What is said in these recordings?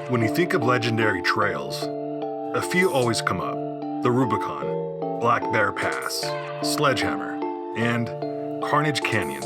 When you think of legendary trails, a few always come up. The Rubicon, Black Bear Pass, Sledgehammer, and Carnage Canyon.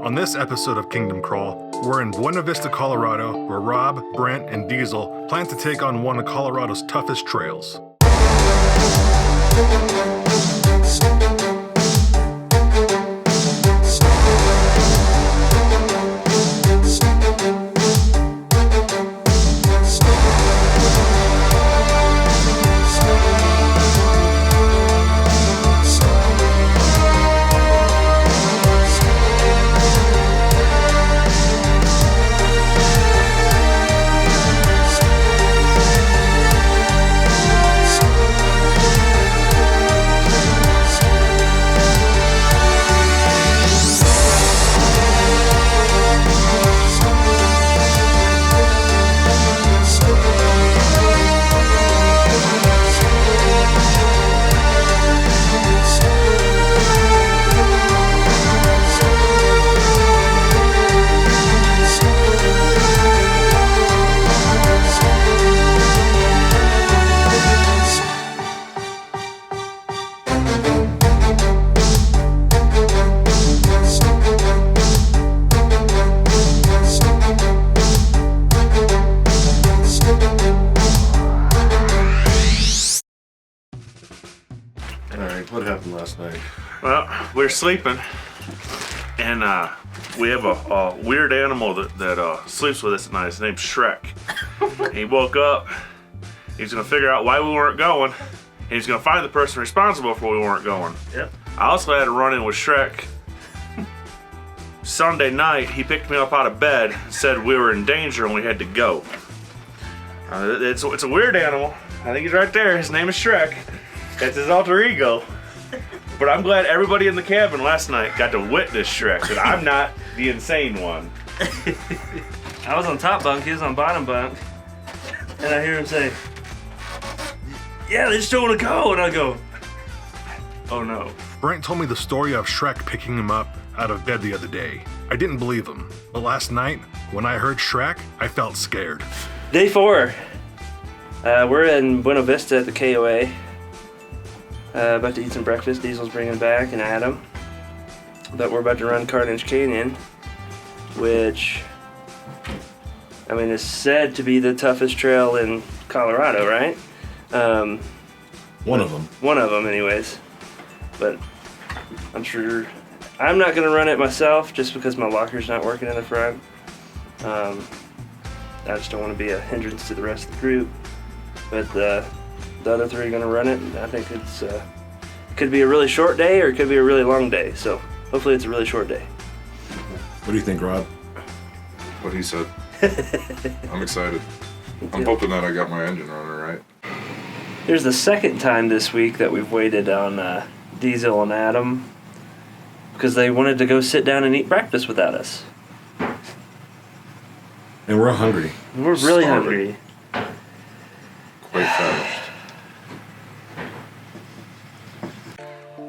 On this episode of Kingdom Crawl, we're in Buena Vista, Colorado, where Rob, Brent, and Diezel plan to take on one of Colorado's toughest trails. What happened last night? Well, we were sleeping, and we have a weird animal that sleeps with us at night. His name's Shrek. He woke up. He's gonna figure out why we weren't going, and he's gonna find the person responsible for we weren't going. Yep. I also had a run-in with Shrek. Sunday night, he picked me up out of bed, said we were in danger and we had to go. It's a weird animal. I think he's right there. His name is Shrek. That's his alter ego. But I'm glad everybody in the cabin last night got to witness Shrek, that I'm not the insane one. I was on top bunk, he was on bottom bunk, and I hear him say, "Yeah, they just don't want to go," and I go, "Oh no." Brent told me the story of Shrek picking him up out of bed the other day. I didn't believe him, but last night, when I heard Shrek, I felt scared. Day 4. We're in Buena Vista at the KOA. About to eat some breakfast. Diezel's bringing back and Adam. But we're about to run Carnage Canyon, which, I mean, is said to be the toughest trail in Colorado, right? One of them. One of them, anyways. But I'm sure I'm not going to run it myself just because my locker's not working in the front. I just don't want to be a hindrance to the rest of the group. But the other 3 are going to run it, and I think it's could be a really short day or it could be a really long day. So hopefully it's a really short day. What do you think, Rob? What he said. I'm excited. I'm hoping that I got my engine running right. Here's the second time this week that we've waited on Diezel and Adam because they wanted to go sit down and eat breakfast without us. And we're hungry. We're really hungry. Quite fast.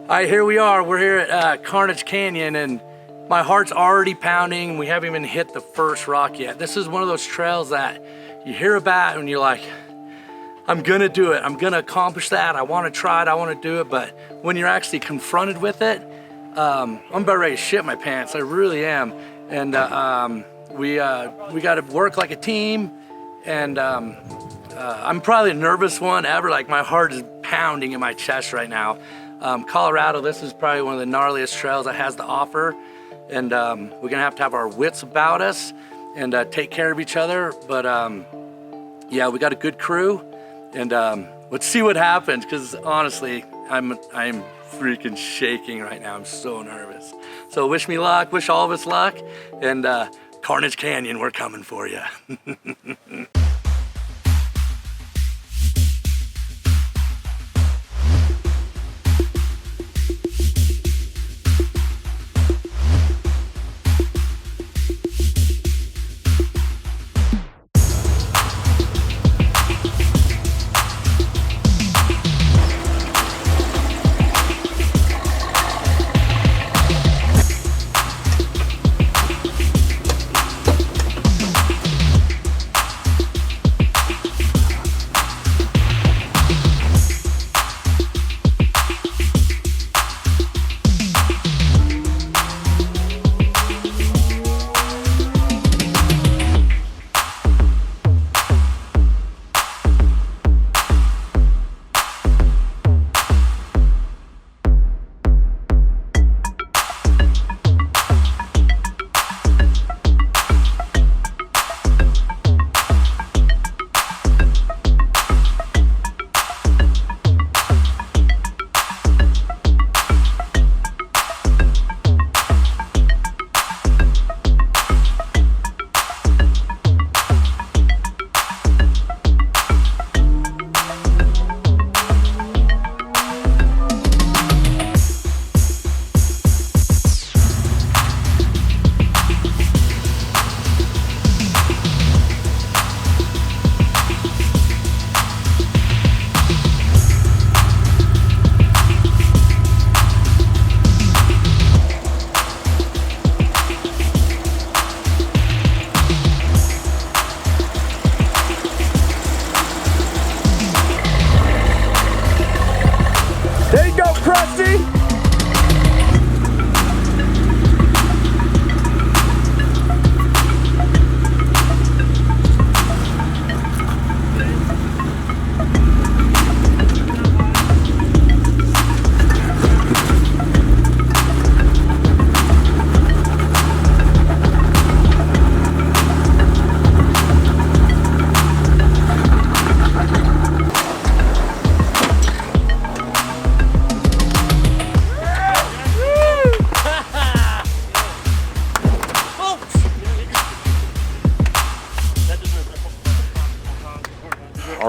All right, here we are. We're here at Carnage Canyon, and my heart's already pounding. We haven't even hit the first rock yet. This is one of those trails that you hear about and you're like, I'm gonna do it. I'm gonna accomplish that. I wanna try it, I wanna do it. But when you're actually confronted with it, I'm about ready to shit my pants. I really am. And we gotta work like a team. And I'm probably the nervous one ever. Like, my heart is pounding in my chest right now. Colorado, this is probably one of the gnarliest trails it has to offer. And we're gonna have to have our wits about us and take care of each other. But yeah, we got a good crew, and let's see what happens, because honestly, I'm freaking shaking right now. I'm so nervous. So wish me luck, wish all of us luck, and Carnage Canyon, we're coming for you.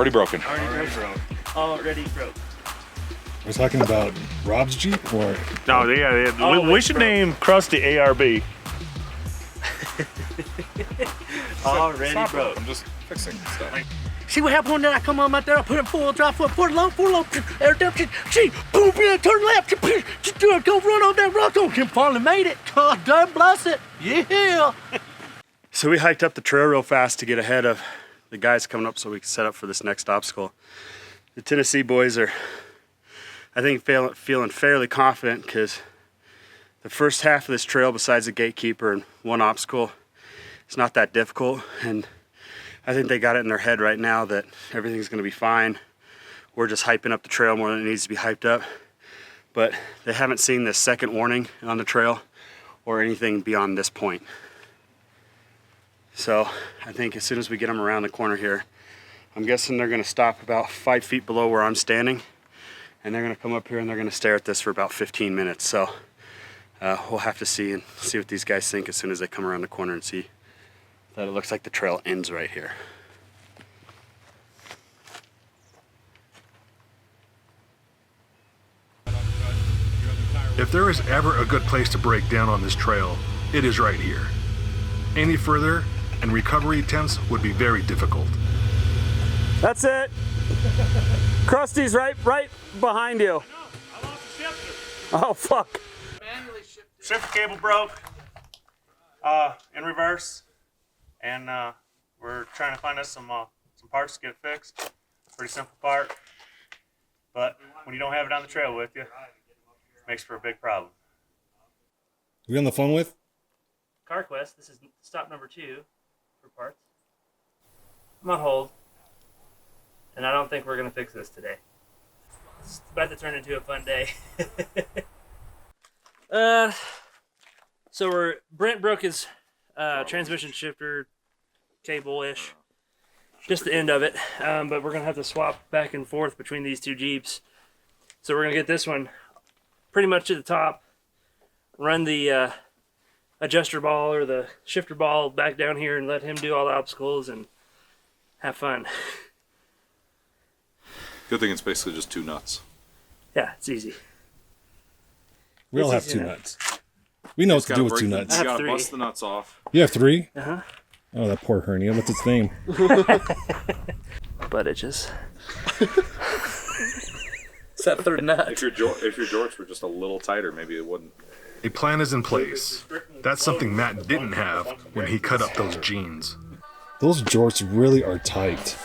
Already broken. Already broke. We're talking about Rob's Jeep or No, yeah. Oh, We should name Krusty ARB. Already broke. I'm just fixing stuff. See what happened when I come on out there? I put it full drive, foot low, air down, see, boom, turn left, go run on that rock. Oh, Kim finally made it. God damn bless it. Yeah. So we hiked up the trail real fast to get ahead of the guys coming up so we could set up for this next obstacle. The Tennessee boys are, I think, feeling fairly confident because the first half of this trail, besides the gatekeeper and one obstacle, it's not that difficult. And I think they got it in their head right now that everything's going to be fine. We're just hyping up the trail more than it needs to be hyped up. But they haven't seen this second warning on the trail or anything beyond this point. So I think as soon as we get them around the corner here, I'm guessing they're going to stop about 5 feet below where I'm standing. And they're going to come up here and they're going to stare at this for about 15 minutes. So we'll have to see what these guys think as soon as they come around the corner and see that it looks like the trail ends right here. If there is ever a good place to break down on this trail, it is right here. Any further, and recovery attempts would be very difficult. That's it. Krusty's right behind you. I lost the shifter. Oh, fuck. Shifter cable broke in reverse, and we're trying to find us some parts to get it fixed. Pretty simple part, but when you don't have it on the trail with you, it makes for a big problem. we on the phone with? CarQuest, this is stop number 2 for parts. I'm on hold, and I don't think we're going to fix this today. It's about to turn into a fun day. So Brent broke his transmission shifter cable-ish, just the end of it, but we're going to have to swap back and forth between these two Jeeps. So we're going to get this one pretty much to the top, run the adjuster ball or the shifter ball back down here and let him do all the obstacles and have fun. Good thing it's basically just 2 nuts. Yeah, it's easy. We all have This is 2 enough. nuts. We know what to Gotta do with break 2 the- nuts. I You have gotta 3. bust the nuts off. You have 3? Uh-huh. Oh, that poor hernia. What's its name? Butt itches. It's that third nut. If your jorts were just a little tighter, maybe it wouldn't. A plan is in place. That's something Matt didn't have when he cut up those jeans. Those jorts really are tight.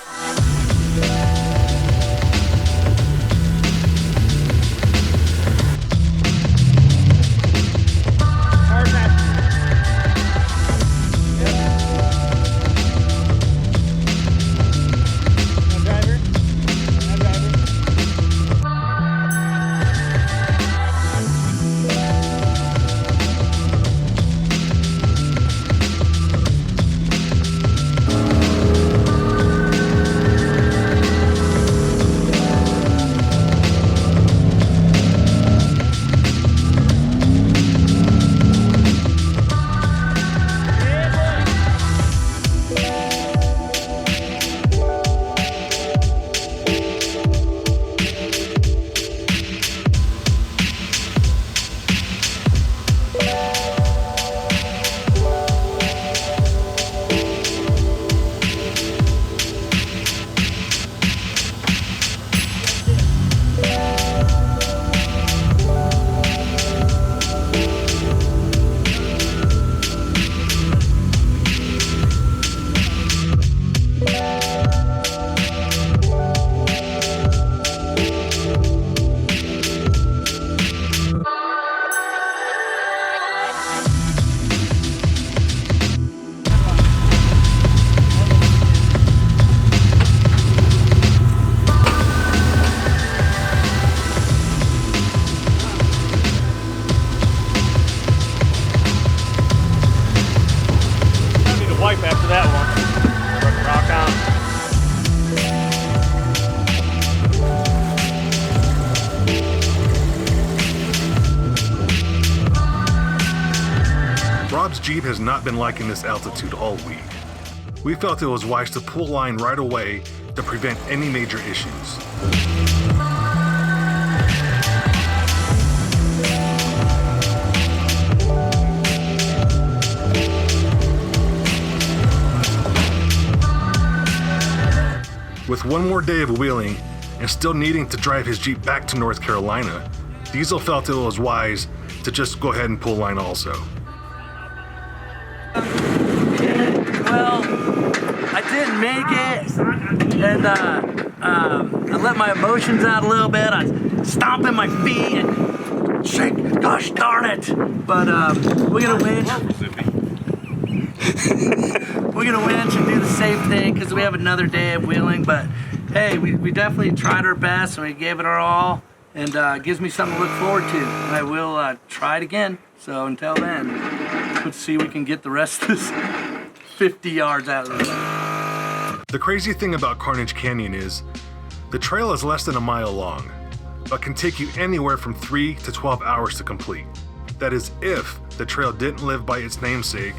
Wipe after that one. Rock on. Rob's Jeep has not been liking this altitude all week. We felt it was wise to pull line right away to prevent any major issues. With one more day of wheeling and still needing to drive his Jeep back to North Carolina, Diezel felt it was wise to just go ahead and pull line also. Well, I didn't make it, and I let my emotions out a little bit. I was stomping my feet and shake, gosh darn it. But we're gonna win. We're gonna winch and do the safe thing because we have another day of wheeling. But hey, we definitely tried our best and we gave it our all, and gives me something to look forward to. And I will try it again. So until then, let's see if we can get the rest of this 50 yards out of this. The crazy thing about Carnage Canyon is the trail is less than a mile long, but can take you anywhere from 3 to 12 hours to complete. That is if the trail didn't live by its namesake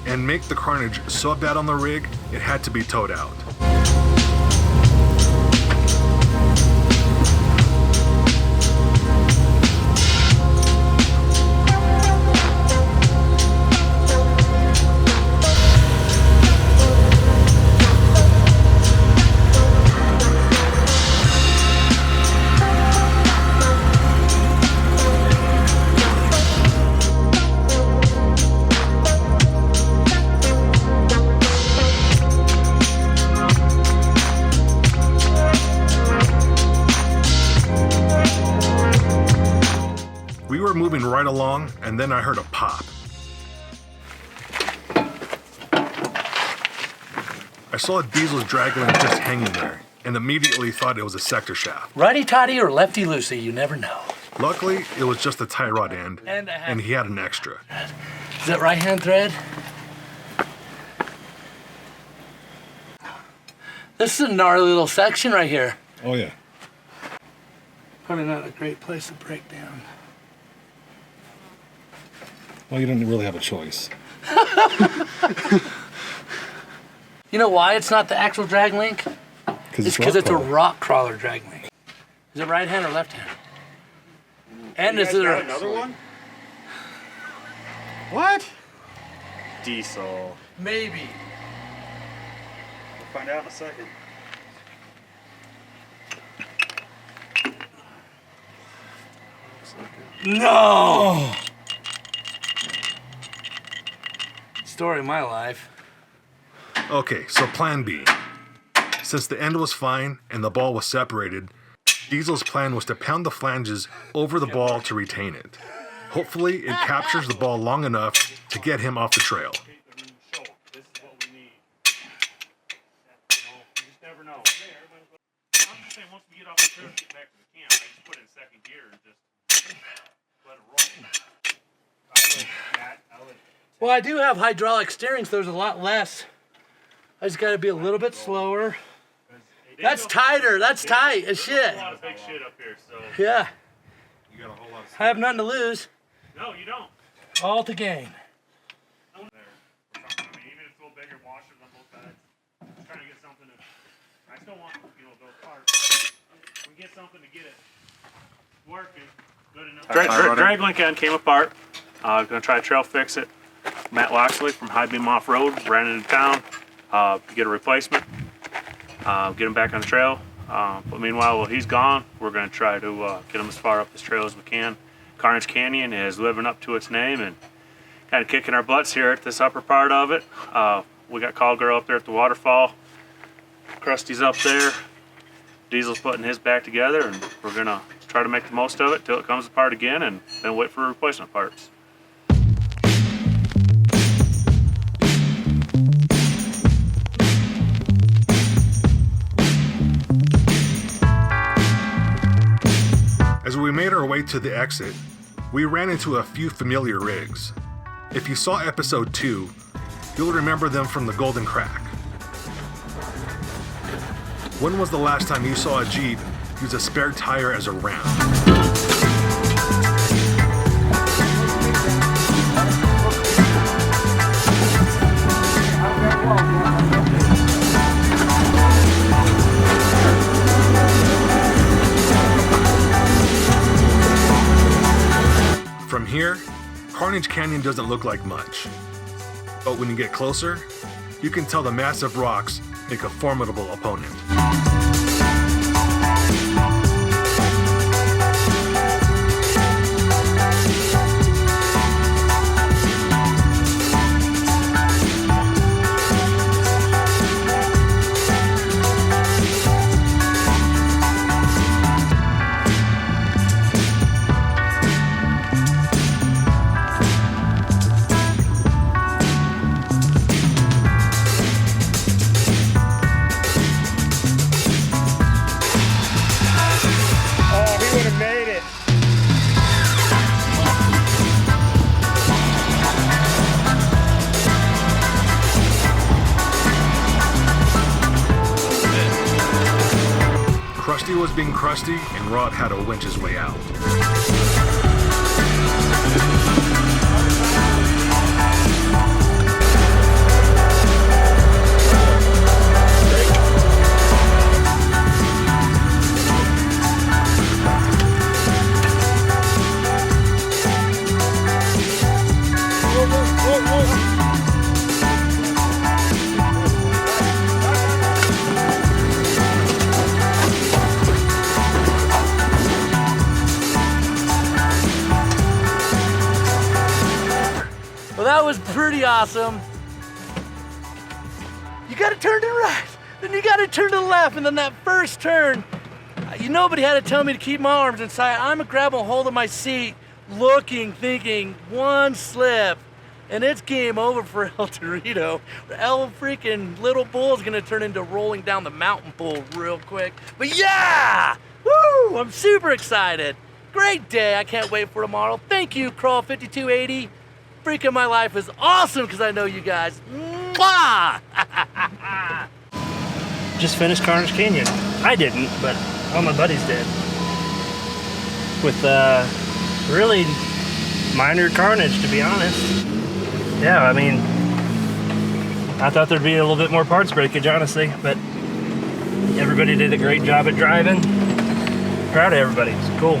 and make the carnage so bad on the rig, it had to be towed out. We were moving right along, and then I heard a pop. I saw Diesel's drag link just hanging there, and immediately thought it was a sector shaft. Righty-tighty or lefty-loosey, you never know. Luckily, it was just a tie rod end, And a half. and he had an extra. Is that right-hand thread? This is a gnarly little section right here. Oh yeah. Probably not a great place to break down. Well, you don't really have a choice. You know why it's not the actual drag link? It's because it's a rock crawler drag link. Is it right hand or left hand? And is it another one? What? Diezel. Maybe. We'll find out in a second. No! Story of my life. Okay, so plan B. Since the end was fine and the ball was separated, Diezel's plan was to pound the flanges over the ball to retain it. Hopefully, it captures the ball long enough to get him off the trail. This is what we need. You just never know. I'm just saying, once we get off the trail and get back to the camp, I just put it in second gear and just let it roll. Well, I do have hydraulic steering, so there's a lot less. I just gotta be a little bit slower. That's tighter. That's tight as shit. There's a lot of big shit up here, so. Yeah. You got a whole lot of I have nothing to lose. No, you don't. All to gain. I mean, even if it's a little bigger washers on both sides. Just trying to get something to. I still want, those parts. We get something to get it working good enough. Drag link end came apart. Gonna try to trail fix it. Matt Loxley from High Beam Off Road ran into town to get a replacement. Get him back on the trail. But meanwhile, while he's gone, we're going to try to get him as far up this trail as we can. Carnage Canyon is living up to its name and kind of kicking our butts here at this upper part of it. We got Call Girl up there at the waterfall. Krusty's up there. Diezel's putting his back together, and we're going to try to make the most of it till it comes apart again and then wait for replacement parts. As we made our way to the exit, we ran into a few familiar rigs. If you saw episode 2, you'll remember them from the Golden Crack. When was the last time you saw a Jeep use a spare tire as a ramp? Carnage Canyon doesn't look like much, but when you get closer, you can tell the massive rocks make a formidable opponent. Krusty was being crusty, and Rod had to winch his way out. Well, that was pretty awesome. You gotta turn to the right, then you gotta turn to the left, and then that first turn, nobody had to tell me to keep my arms inside. I'm grabbing a hold of my seat, looking, thinking, one slip, and it's game over for El Torito. El freaking Little Bull is gonna turn into rolling down the mountain bull real quick. But yeah! Woo! I'm super excited. Great day, I can't wait for tomorrow. Thank you, Crawl 5280. Freaking my life is awesome because I know you guys. Mwah! Just finished Carnage Canyon. I didn't, but all my buddies did. With really minor carnage, to be honest. Yeah, I mean, I thought there'd be a little bit more parts breakage, honestly, but everybody did a great job at driving. Proud of everybody. It's cool.